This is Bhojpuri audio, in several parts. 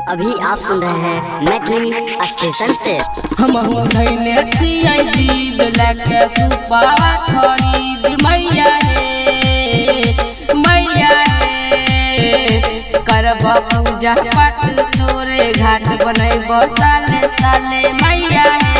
अभी आप सुन रहे हैं मैथिली स्टेशन से। हम धैले छियै जीद लेके सुपावा खरीद मैया हे करब पूजा पाठ तोरे घाट बनैब साले साले मैया हे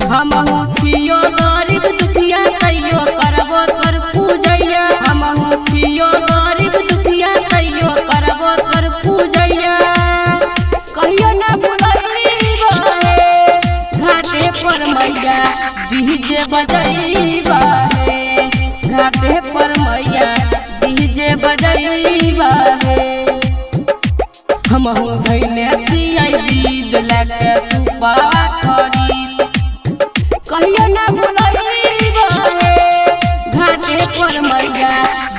हमहू छियो गरीब दुखिया तैयो करबो तोर पूजैया। हमहू छियो गरीब दुखिया तैयो करबो तोर पूजैया। कहियो ना भुलैबा हे घाटे पर मैया डीजे बजैबा हे घाटे पर मैया डीजे बजैबा हे। हमहू धैले छियै जीद लेके सुपावा खरीद कहियो ना भुलैबा हे घाटे पर मैया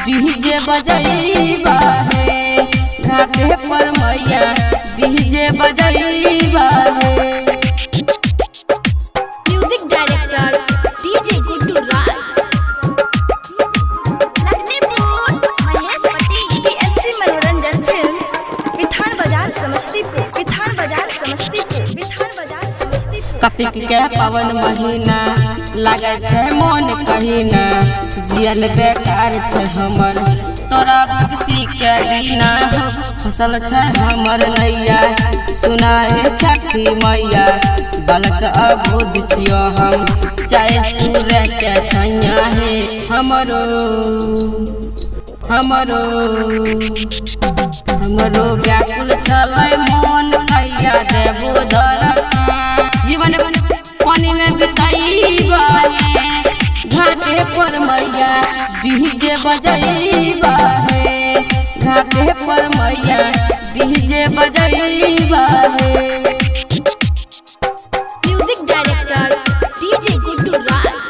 डीजे बजैबा हे घाटे पर मैया डीजे बजैबा हे। म्यूजिक डायरेक्टर डीजे गुड्डू राज, लखनपुर महेश पटेल। पीएससी मनोरंजन फिल्म्स, विधान बाजार समस्तीपुर, विधान बाजार समस्तीपुर, विधान बाजार समस्तीपुर। कार्तिक के पावन महीना लागे छै मन कहीना जियल बेकार छै हमर तोरा भक्ति के बिना फसल छै हमर नैया। सुनाए छठी मैया बालक अबोध छियो हम चाहे सूर्य के छैया हे हमरो व्याकुल छलै मन कहिया देबो दर्शन। जीवन पानी में बिताईबा हे घाटे पर मैया डीजे बजैबा हे घाटे पर मैया डीजे बजैबा हे। म्यूजिक डायरेक्टर डीजे गुड्डू राज,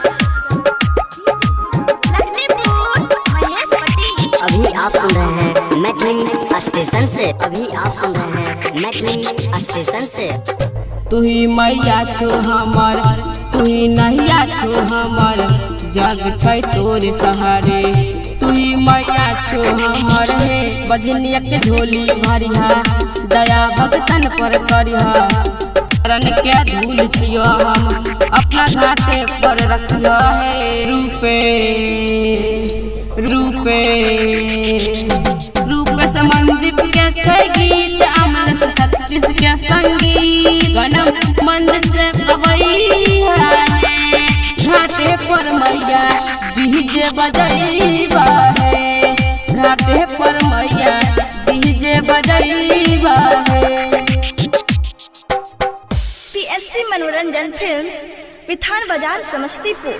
लखनपुर महेश पटेल। अभी आप सुन रहे हैं मैथिली स्टेशन से। अभी आप सुन रहे हैं मैथिली स्टेशन से। तू ही मैया छो हमर तू ही नैया छो हमर जग छै तोरे सहारे। तू ही मैया छो हमर हे बजनिया के झोली भरिहा दया भगतन पर करिहा। रन के धूल छियो हम अपना घाटे पर रखियो हे रूपे समंदीप के छै गीत अमल से छत्तीस के संगीत गनम मंदिर से गवैया हे घाटे पर मैया डीजे बजैबा हे घाटे पर मैया डीजे बजैबा हे। पीएससी मनोरंजन फिल्म्स, विधान बाजार समस्तीपुर।